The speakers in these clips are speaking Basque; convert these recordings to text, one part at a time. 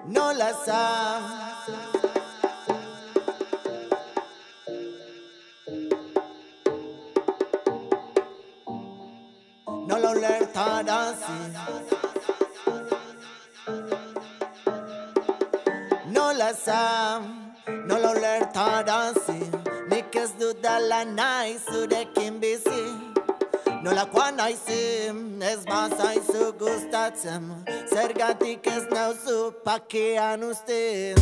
nola zam. Nola ulertarazi, nola zam, nola ulertarazi, nik ez dudala nahi zurekin bizi. Nolakoan naizim, ez bazaizu gustatzen, zergatik ez nauzu pakean uzten,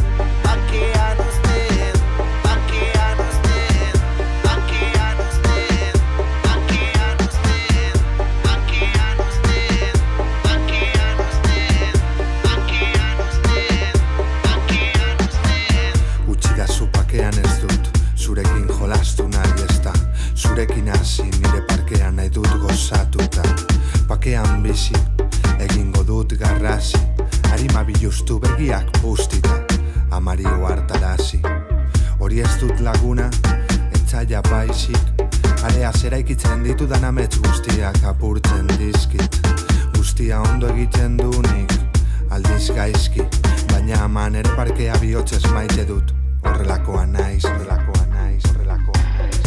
pakean uzten, pakean uzten, pakean uzten, pakean uzten, pakean uzten, pakean uzten, pakean uzten, pakean uzten. Utzidazu pakean ez dut, zurekin jolastu nahi ez da, zurekin hasi nire parkean nahi dut gozatuta. Pakean bizi, egingo dut garrasi, harima biluztu begiak bustita, amari uartarazi. Hori ez dut laguna, etzaia baizik, area zeraikitzen ditudan amets guztiak apurtzen dizkit. Guztia ondo egiten du nik, aldiz gaizki, baina aman ere parkea bihotzez maite dut. Horrelakoa naiz, horrelakoa naiz, horrelakoa naiz.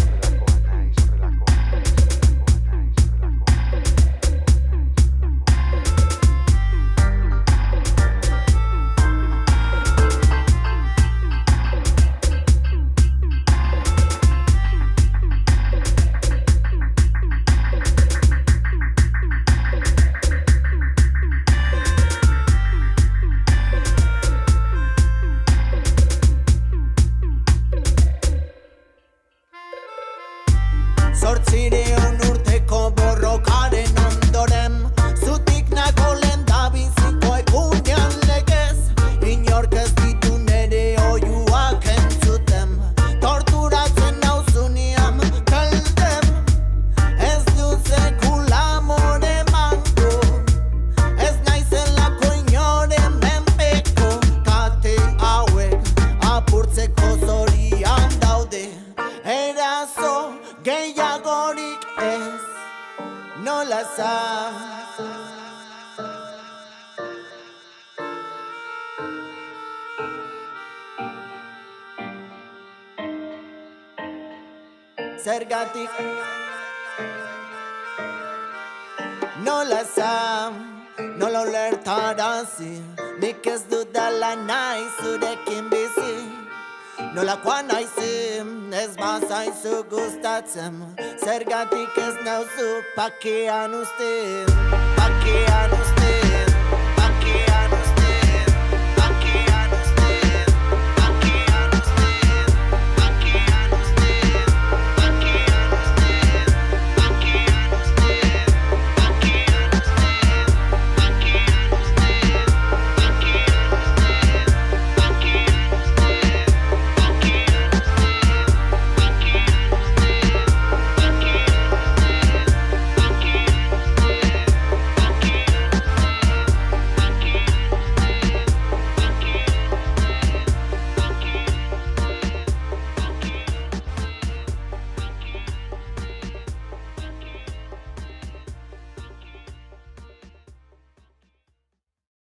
Zortzireun urteko borrokaren ondoren, zutik nago lehendabiziko egunean legez, inork ez ditu nere oiuak entzuten, torturatzen nauzunean kaldem, ez dut sekula amore mango, ez naizelako inoren menpeko, kate hauek apurtzeko zorian daude, erazo gehiagorik ez, nola zam. Zergatik nola zam, nola ulertarazi, nik ez dudala nahi zurekin bizi. Nolakoan naizim, ez bazaizu gustatzen, zergatik ez nauzu pakean uzten, pakean uzten.